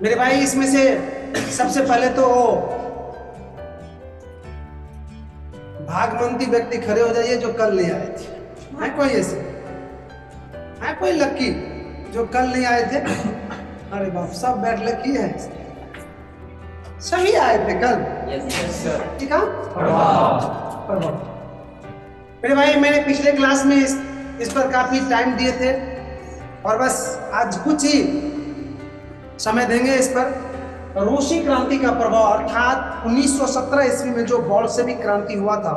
मेरे भाई इसमें से सबसे पहले तो भागमंती व्यक्ति खड़े हो जाइए जो कल नहीं आए थे। है कोई ऐसे? है कोई लक्की जो कल नहीं आए थे? अरे बाप, सब बैड लकी है, सभी आए थे कल। ठीक है। मेरे भाई मैंने पिछले क्लास में इस पर काफी टाइम दिए थे और बस आज कुछ ही समय देंगे इस पर। रूसी क्रांति का प्रभाव अर्थात 1917 ईस्वी में जो बोल्शेविक क्रांति हुआ था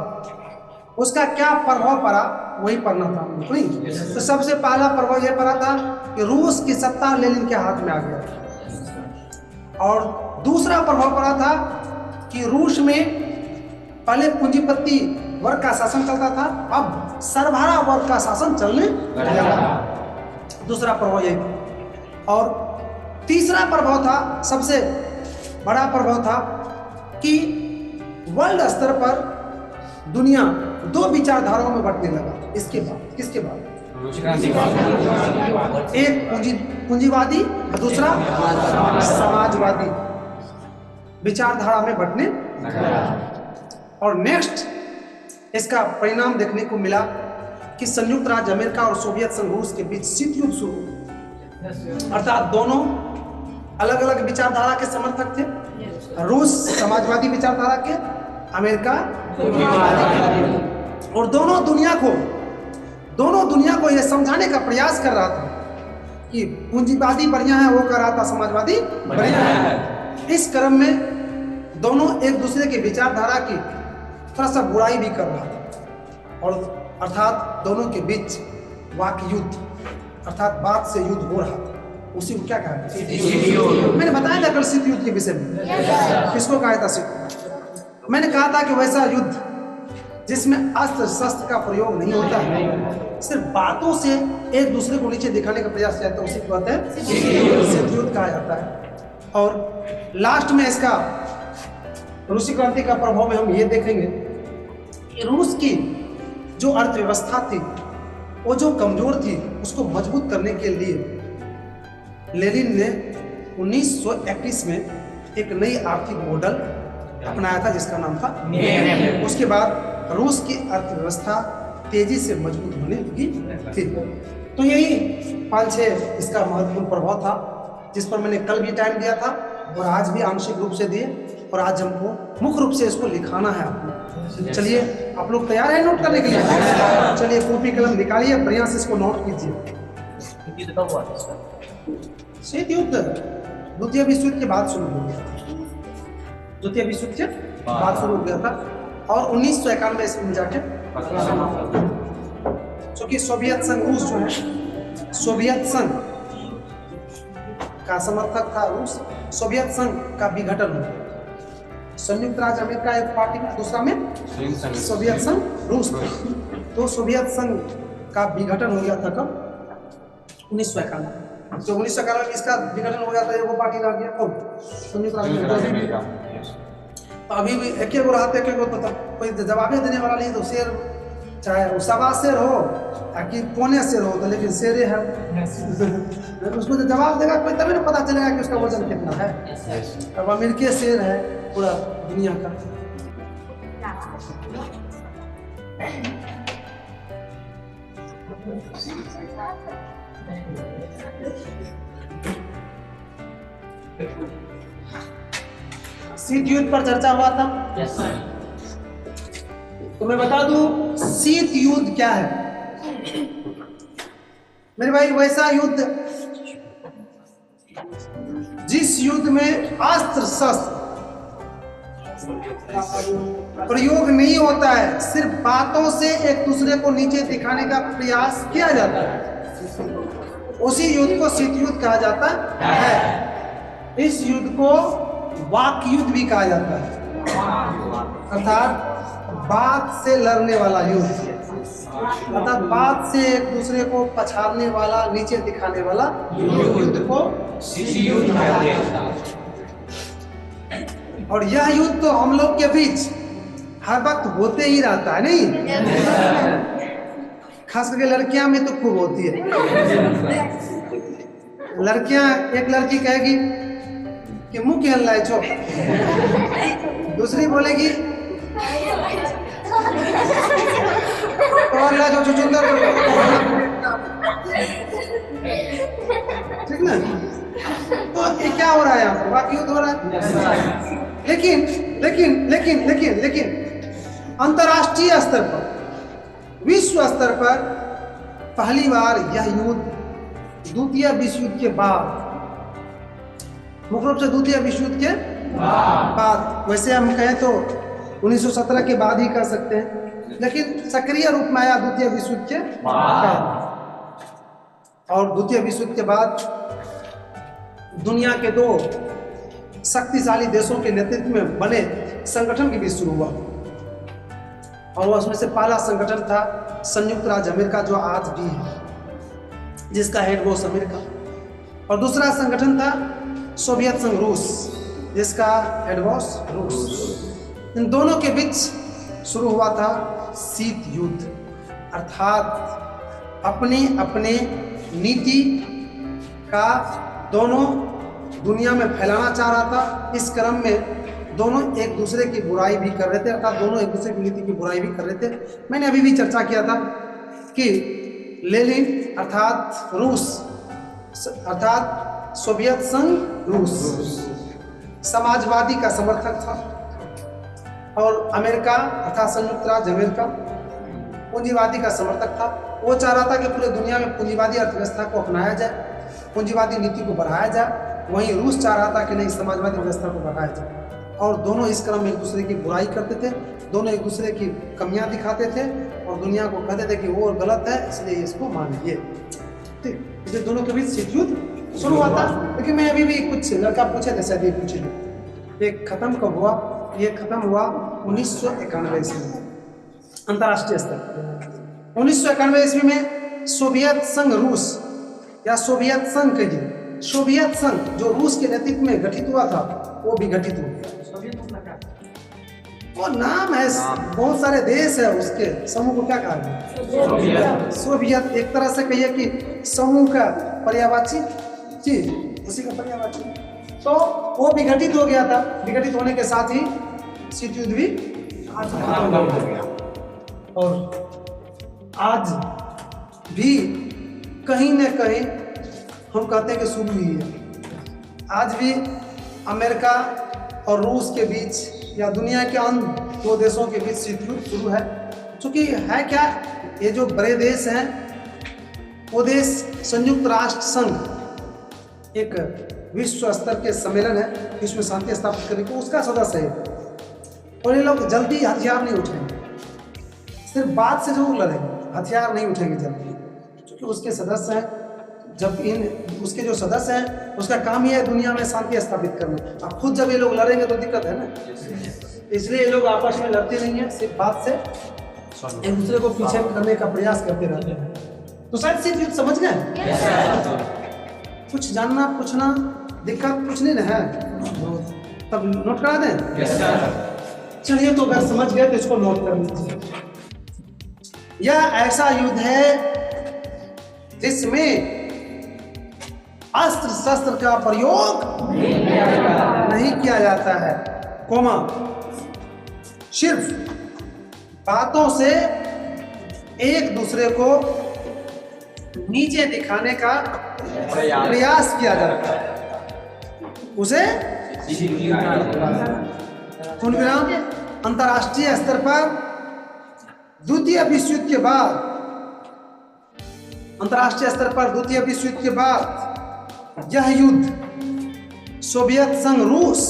उसका क्या प्रभाव पड़ा वही पढ़ना था नहीं। तो सबसे पहला प्रभाव यह पड़ा था कि रूस की सत्ता लेनिन के हाथ में आ गया था और दूसरा प्रभाव पड़ा था कि रूस में पहले पूंजीपति वर्ग का शासन चलता था, अब सरबराह वर्ग का शासन चलने लगा। दूसरा प्रभाव यही था। और तीसरा प्रभाव था, सबसे बड़ा प्रभाव था कि वर्ल्ड स्तर पर दुनिया दो विचारधाराओं में बंटने लगा। इसके बाद किसके बाद? एक पूंजीवादी और दूसरा समाजवादी विचारधारा में बंटने लगा। और नेक्स्ट इसका परिणाम देखने को मिला कि संयुक्त राज्य अमेरिका और सोवियत संघ रूस के बीच शीत युद्ध शुरू हुआ। अर्थात दोनों अलग अलग विचारधारा के समर्थक थे। रूस समाजवादी विचारधारा के, अमेरिका और दोनों दुनिया को यह समझाने का प्रयास कर रहा था कि पूंजीवादी बढ़िया है, वो कर रहा था समाजवादी बढ़िया है। इस क्रम में दोनों एक दूसरे की विचारधारा की थोड़ा सा बुराई भी कर रहा था और अर्थात दोनों के बीच वाक युद्ध अर्थात बात से युद्ध हो रहा था। उसी को क्या कहा? मैंने बताया था कल शीत युद्ध के विषय में। किसको कहा था शीत? मैंने कहा था कि वैसा युद्ध जिसमें अस्त्र शस्त्र का प्रयोग नहीं होता है, सिर्फ बातों से एक दूसरे को नीचे दिखाने का प्रयास किया जाता है, उसी को कहते हैं शीत युद्ध कहा जाता है। और लास्ट में इसका रूसी क्रांति का प्रभाव में हम ये देखेंगे कि रूस की जो अर्थव्यवस्था थी वो जो कमजोर थी उसको मजबूत करने के लिए लेनिन ने 1931 में एक नई आर्थिक मॉडल अपनाया था जिसका नाम था। उसके बाद रूस की अर्थव्यवस्था तेजी से मजबूत होने लगी थी। तो यही 5-6 इसका महत्वपूर्ण प्रभाव था जिस पर मैंने कल भी टाइम दिया था और आज भी आंशिक रूप से दिए और आज हमको मुख्य रूप से इसको लिखाना है आपको। चलिए आप लोग तैयार हैं नोट करने के लिए? चलिए कॉपी कलम निकालिए, बढ़िया से इसको नोट कीजिए। शीत युद्ध द्वितीय विश्व युद्ध के बाद शुरू हो गया था। द्वितीय विश्व युद्ध के बाद शुरू हो गया था और 1991 ईस्वी में जाके क्योंकि सोवियत संघ रूस जो है, सोवियत संघ का समर्थक था रूस, सोवियत संघ का विघटन हो गया। संयुक्त राज्य अमेरिका एक पार्टी में, दूसरा में सोवियत संघ रूस। तो सोवियत संघ का विघटन हो गया था कब? 1991। तो 1991 में इसका विघटन हो गया था, वो पार्टी रह गया कब? संयुक्त राज्य अमेरिका। तो अभी भी एक एक रहते तो कोई जवाब देने वाला नहीं। तो शेर चाहे वो सवा शेर हो या कि पौने शेर हो, तो लेकिन शेर है उसको तो जवाब देगा कोई, तभी ना पता चलेगा कि उसका वजन कितना है। अब अमेरिकी शेर है पूरा दुनिया का। शीत युद्ध पर चर्चा हुआ था। तो मैं बता दूं शीत युद्ध क्या है। मेरे भाई वैसा युद्ध जिस युद्ध में अस्त्र शस्त्र प्रयोग नहीं होता है, सिर्फ बातों से एक दूसरे को नीचे दिखाने का प्रयास किया जाता है, उसी युद्ध को शीत युद्ध कहा जाता है। इस युद्ध को वाक युद्ध भी कहा जाता है, अर्थात बात से लड़ने वाला युद्ध, अर्थात बात से एक दूसरे को पछाड़ने वाला, नीचे दिखाने वाला युद्ध को शीत युद्ध कहते हैं। और यह युद्ध तो हम लोग के बीच हर वक्त होते ही रहता है, नहीं? खास करके लड़कियां में तो खूब होती है। लड़कियां, एक लड़की कहेगी कि मुंह के हल्ला छो, दूसरी बोलेगी और ला जो चुचुंदर, ठीक ना। तो ये क्या हो रहा है यहाँ पर, वाकई युद्ध हो रहा है। लेकिन लेकिन लेकिन लेकिन लेकिन अंतरराष्ट्रीय स्तर पर, विश्व स्तर पर पहली बार यह युद्ध द्वितीय विश्व युद्ध के बाद, मुख्य रूप से द्वितीय विश्व युद्ध के बाद, वैसे हम कहें तो 1917 के बाद ही कह सकते हैं, लेकिन सक्रिय रूप में आया द्वितीय विश्व युद्ध के बाद। और द्वितीय विश्व युद्ध के बाद दुनिया के दो शक्तिशाली देशों के नेतृत्व में बने संगठन के बीच शुरू हुआ, और उसमें से पहला संगठन था संयुक्त राज्य अमेरिका, जो आज भी है, जिसका हेड बॉस अमेरिका, और दूसरा संगठन था सोवियत संघ रूस, जिसका हेड बॉस रूस। इन दोनों के बीच शुरू हुआ था शीत युद्ध, अर्थात अपने अपने नीति का दोनों दुनिया में फैलाना चाह रहा था। इस क्रम में दोनों एक दूसरे की बुराई भी कर रहे थे, अर्थात दोनों एक दूसरे की नीति की बुराई भी कर रहे थे। मैंने अभी भी चर्चा किया था कि लेनिन अर्थात रूस, अर्थात सोवियत संघ रूस समाजवादी का समर्थक था, और अमेरिका अर्थात संयुक्त राज्य अमेरिका पूंजीवादी का समर्थक था। वो चाह रहा था कि पूरे दुनिया में पूंजीवादी अर्थव्यवस्था को अपनाया जाए, पूंजीवादी नीति को बढ़ाया जाए। वहीं रूस चाह रहा था कि नहीं, समाजवादी व्यवस्था को बढ़ाया जाए। और दोनों इस क्रम में एक दूसरे की बुराई करते थे, दोनों एक दूसरे की कमियां दिखाते थे और दुनिया को कहते थे कि वो गलत है, इसलिए इसको मानिए। ठीक, इसलिए दोनों के बीच शीत युद्ध शुरू हुआ था। लेकिन मैं अभी भी कुछ लड़का पूछे थे, शायद ये पूछे थे, ये खत्म कब हुआ? ये खत्म हुआ 1991 ईस्वी में, अंतर्राष्ट्रीय स्तर पर। 1991 ईस्वी में सोवियत संघ रूस, या सोवियत संघ कहिए, सोवियत संघ जो रूस के नेतृत्व में गठित हुआ था, वो भी गठित हो गया। वो नाम है, बहुत सारे देश है, उसके समूह को क्या कहा गया? सोवियत। एक तरह से कहिए कि समूह का पर्यायवाची चीज, उसी का पर्यायवाची। तो वो विघटित हो गया था। विघटित होने के साथ ही शीत युद्ध भी खत्म हो गया। और आज भी कहीं न कहीं हम कहते हैं कि शुरू ही है। आज भी अमेरिका और रूस के बीच या दुनिया के अन्य दो देशों के बीच शीत युद्ध शुरू है। क्योंकि है क्या, ये जो बड़े देश हैं, वो देश संयुक्त राष्ट्र संघ एक विश्व स्तर के सम्मेलन है, विश्व में शांति स्थापित करने को, उसका सदस्य है। और ये लोग जल्दी हथियार नहीं उठाएंगे, सिर्फ बात से जरूर लड़ेंगे, हथियार नहीं उठेंगे जल्दी, क्योंकि उसके सदस्य हैं। जब उसके जो सदस्य हैं, उसका काम ही है दुनिया में शांति स्थापित करना। अब खुद जब ये लोग लड़ेंगे तो दिक्कत है ना, इसलिए ये लोग आपस में लड़ते नहीं है, सिर्फ बात से एक दूसरे को पीछे करने का प्रयास करते रहते हैं। तो शायद सिर्फ युद्ध समझ गए। कुछ जानना पूछना दिक्कत कुछ नहीं है, तब नोट करा दें। चलिए, तो अगर समझ गए तो इसको नोट कर लीजिए। यह ऐसा युद्ध है जिसमें अस्त्र शस्त्र का प्रयोग नहीं किया जाता है, कोमा सिर्फ बातों से एक दूसरे को नीचे दिखाने का प्रयास किया जाता है, उसे अंतर्राष्ट्रीय स्तर पर द्वितीय विश्व युद्ध के बाद, अंतर्राष्ट्रीय स्तर पर द्वितीय विश्व युद्ध के बाद यह युद्ध सोवियत संघ रूस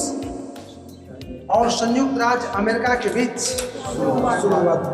और संयुक्त राज्य अमेरिका के बीच शुरू हुआ था।